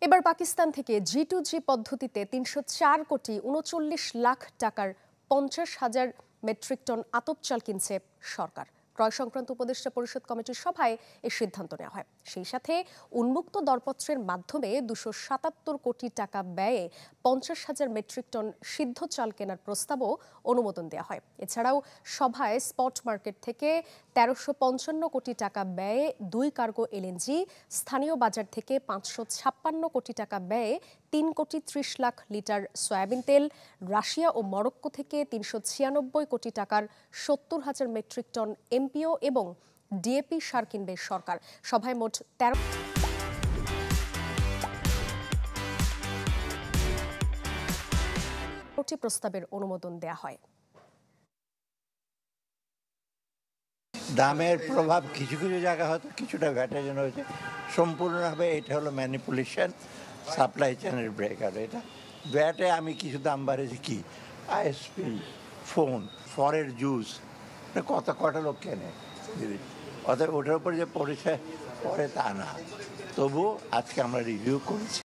এবার পাকিস্তান থেকে G2G পদ্ধতিতে ৩০৪ কোটি ৩৯ লাখ টাকার ৫০,০০০ মেট্রিক টন আতপ চাল কিনছে সরকার। ক্রয় সংক্রান্ত উপদেষ্টা পরিষদ কমিটির সভায় এই সিদ্ধান্ত নেওয়া হয়। সেই সাথে উন্মুক্ত দরপত্রের মাধ্যমে ২৭৭ কোটি টাকা ব্যয়ে ৫০,০০০ মেট্রিক টন সিদ্ধ চাল কেনার প্রস্তাবও অনুমোদন দেওয়া হয়। এছাড়াও সভায় স্পট মার্কেট থেকে ১৩৫৫ কোটি টাকা ব্যয়ে ২ কার্গো এলএনজি, স্থানীয় বাজার থেকে ৫৫৬ কোটি টাকা ব্যয়ে ৩ কোটি ৩০ লাখ লিটার সয়াবিন তেল, রাশিয়া ও মরক্কো থেকে ৩৯৬ কোটি টাকার ৭০,০০০ মেট্রিক টন এমপিও এবং ডিএপি সার কিনবে সরকার। সভায় মোট ১৩টি প্রস্তাবের অনুমোদন দেওয়া হয়। দামের প্রভাব কিছু কিছু জায়গায় হয়তো কিছুটা ভ্যাটের জন্য হয়েছে, সম্পূর্ণভাবে এটা হলো ম্যানিপুলেশন, সাপ্লাই চেনের ব্রেকার। এটা ভ্যাটে আমি কিছু দাম বাড়িয়েছি কি আইএসপি, ফোন, ফরের জুস, কটা লোক কেনে, অতএব ওটার উপর যে পড়েছে পরে তা না। তবুও আজকে আমরা রিভিউ করেছি।